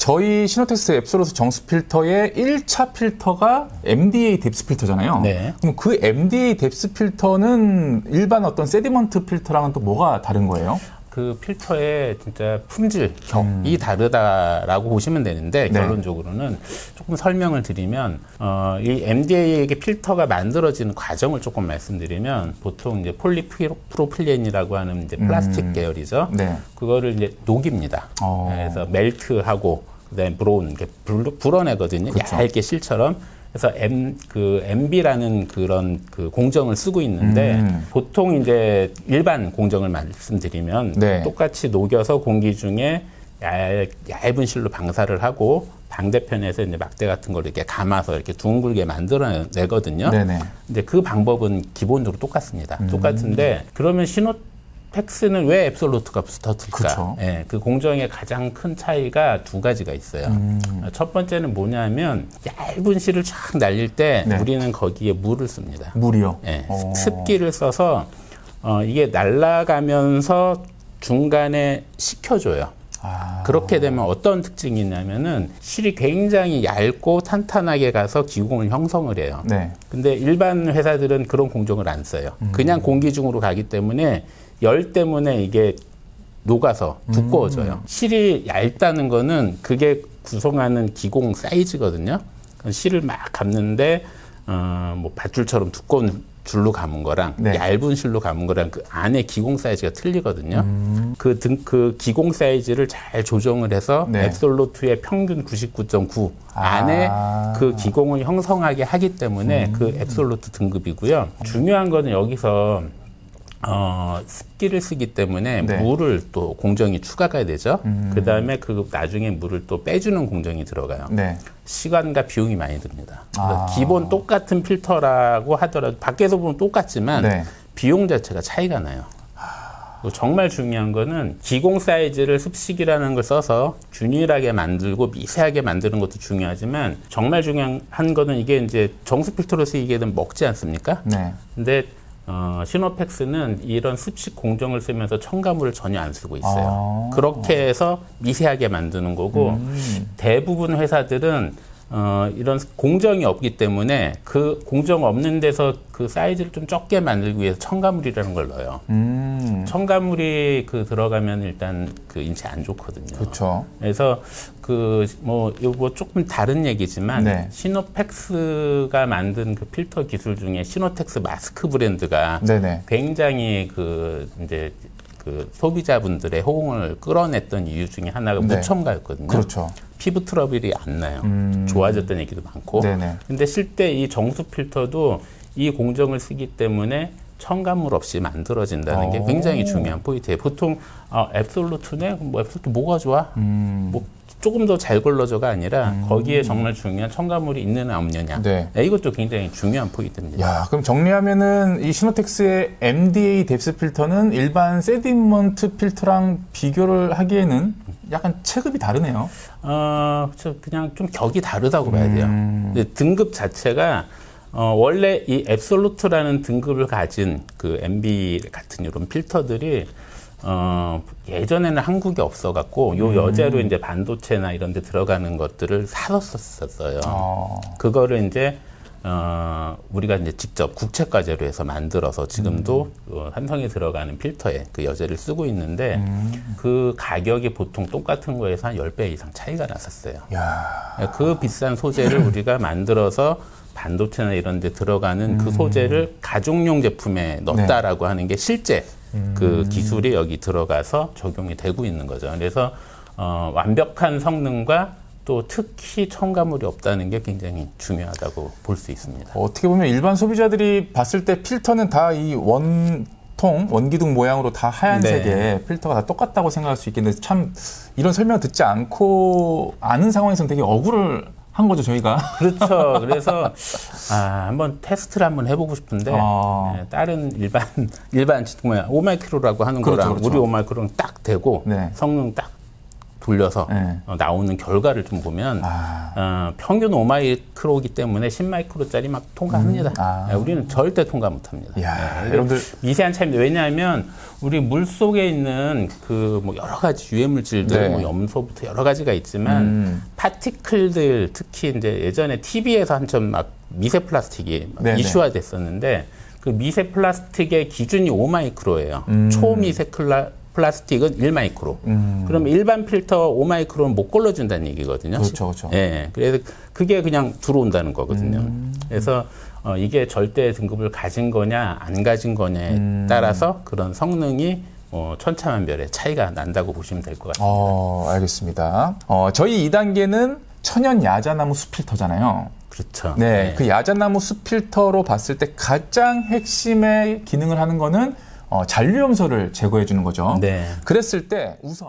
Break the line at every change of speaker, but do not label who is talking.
저희 시노텍스 앱솔루트 정수 필터의 1차 필터가 MDA 뎁스 필터잖아요.
네.
그럼 그 MDA 뎁스 필터는 일반 어떤 세디먼트 필터랑은 또 뭐가 다른 거예요?
그 필터의 진짜 품질, 격이 다르다라고 보시면 되는데,
네.
결론적으로는 조금 설명을 드리면, 이 MDA에게 필터가 만들어지는 과정을 조금 말씀드리면, 보통 이제 폴리프로필렌이라고 하는 이제 플라스틱 계열이죠.
네.
그거를 이제 녹입니다. 그래서 멜트하고, 그다음에 브로운, 이렇게 불어내거든요.
그렇죠.
얇게 실처럼. 그래서 MB라는 그런 그 공정을 쓰고 있는데, 보통 이제 일반 공정을 말씀드리면,
네.
똑같이 녹여서 공기 중에 얇은 실로 방사를 하고, 방대편에서 이제 막대 같은 걸 이렇게 감아서 이렇게 둥글게 만들어내거든요.
네네.
근데 그 방법은 기본적으로 똑같습니다. 똑같은데, 그러면 시노텍스는 왜 앱솔루트가 붙었을까?
그쵸.
예, 그 공정의 가장 큰 차이가 두 가지가 있어요. 첫 번째는 뭐냐면, 얇은 실을 쫙 날릴 때
네.
우리는 거기에 물을 씁니다.
물이요?
예, 습기를 써서 이게 날아가면서 중간에 식혀줘요. 그렇게 되면 어떤 특징이 있냐면은 실이 굉장히 얇고 탄탄하게 가서 기공을 형성을 해요.
네.
근데 일반 회사들은 그런 공정을 안 써요. 그냥 공기 중으로 가기 때문에 열 때문에 이게 녹아서 두꺼워져요. 실이 얇다는 거는 그게 구성하는 기공 사이즈거든요. 실을 막 감는데 뭐 밧줄처럼 두꺼운 줄로 감은 거랑
네.
얇은 실로 감은 거랑 그 안에 기공 사이즈가 틀리거든요. 그 기공 사이즈를 잘 조정을 해서
네.
앱솔루트의 평균 99.9 안에 그 기공을 형성하게 하기 때문에 그 앱솔루트 등급이고요. 중요한 거는 여기서 습기를 쓰기 때문에
네.
물을 또 공정이 추가가 되죠. 그 다음에 그 나중에 물을 또 빼주는 공정이 들어가요.
네.
시간과 비용이 많이 듭니다. 그래서 기본 똑같은 필터라고 하더라도 밖에서 보면 똑같지만
네.
비용 자체가 차이가 나요. 정말 중요한 거는 기공 사이즈를 습식이라는 걸 써서 균일하게 만들고 미세하게 만드는 것도 중요하지만 정말 중요한 거는 이게 이제 정수 필터로 쓰이게 되면 먹지 않습니까?
네.
근데 시노펙스는 이런 습식 공정을 쓰면서 첨가물을 전혀 안 쓰고 있어요. 그렇게 해서 미세하게 만드는 거고 대부분 회사들은 이런 공정이 없기 때문에 그 공정 없는 데서 그 사이즈를 좀 적게 만들기 위해서 첨가물이라는 걸 넣어요. 첨가물이 들어가면 일단 그 인체 안 좋거든요.
그렇죠.
그래서 요거 조금 다른 얘기지만
네.
시노펙스가 만든 그 필터 기술 중에 시노텍스 마스크 브랜드가
네네.
굉장히 이제 소비자분들의 호응을 끌어냈던 이유 중에 하나가
네.
무첨가였거든요.
그렇죠.
피부 트러블이 안 나요. 좋아졌다는 얘기도 많고.
네네.
근데 실제 이 정수 필터도 이 공정을 쓰기 때문에 첨가물 없이 만들어진다는 게 굉장히 중요한 포인트예요. 보통 앱솔루트네? 앱솔루트 뭐가 좋아? 조금 더 잘 걸러져가 아니라 거기에 정말 중요한 첨가물이 있느냐 없느냐.
네.
이것도 굉장히 중요한 포인트입니다.
야, 그럼 정리하면은 이 시노텍스의 MDA 뎁스 필터는 일반 세디먼트 필터랑 비교를 하기에는 약간 체급이 다르네요.
그냥 좀 격이 다르다고 봐야 돼요. 근데 등급 자체가 원래 이 앱솔루트라는 등급을 가진 그 MB 같은 이런 필터들이 예전에는 한국에 없어갖고 요 여제로 이제 반도체나 이런 데 들어가는 것들을 사서 썼었어요. 그거를 이제 우리가 이제 직접 국책과제로 해서 만들어서 지금도 삼성에 들어가는 필터에 그 여제를 쓰고 있는데 그 가격이 보통 똑같은 거에서 한 10배 이상 차이가 났었어요.
야.
그 비싼 소재를 우리가 만들어서 반도체나 이런 데 들어가는 그 소재를 가정용 제품에 넣었다라고 하는 게 실제 그 기술이 여기 들어가서 적용이 되고 있는 거죠. 그래서 완벽한 성능과 또 특히 첨가물이 없다는 게 굉장히 중요하다고 볼 수 있습니다.
어떻게 보면 일반 소비자들이 봤을 때 필터는 다 이 원기둥 모양으로 다 하얀색의
네.
필터가 다 똑같다고 생각할 수 있겠는데 참 이런 설명을 듣지 않고 아는 상황에서는 되게 억울을 한 거죠, 저희가.
그렇죠. 그래서 한번 테스트를 한번 해보고 싶은데 다른 일반 뭐야 5마이크로라고 하는
그렇죠,
거랑
그렇죠.
우리 5마이크로랑 딱 대고
네.
성능 딱 돌려서
네.
나오는 결과를 좀 보면 평균 5마이크로이기 때문에 10마이크로짜리 막 통과합니다. 우리는 절대 통과 못합니다.
야, 여러분들
미세한 차이입니다. 왜냐하면 우리 물 속에 있는 그 뭐 여러 가지 유해 물질들,
네.
뭐 염소부터 여러 가지가 있지만 파티클들 특히 이제 예전에 TV에서 한참 막 미세 플라스틱이 막
네네.
이슈화 됐었는데 그 미세 플라스틱의 기준이 5마이크로예요. 초미세 플라스틱은 1마이크로. 그럼 일반 필터 5마이크로는 못 걸러준다는 얘기거든요.
그렇죠, 그렇죠.
예. 그래서 그게 그냥 들어온다는 거거든요. 그래서 이게 절대 등급을 가진 거냐 안 가진 거냐에 따라서 그런 성능이 천차만별의 차이가 난다고 보시면 될 것 같습니다.
알겠습니다. 저희 2단계는 천연 야자나무 숲 필터잖아요.
그렇죠.
네, 그 야자나무 숲 필터로 봤을 때 가장 핵심의 기능을 하는 거는 잔류염소를 제거해 주는 거죠.
네.
그랬을 때 우선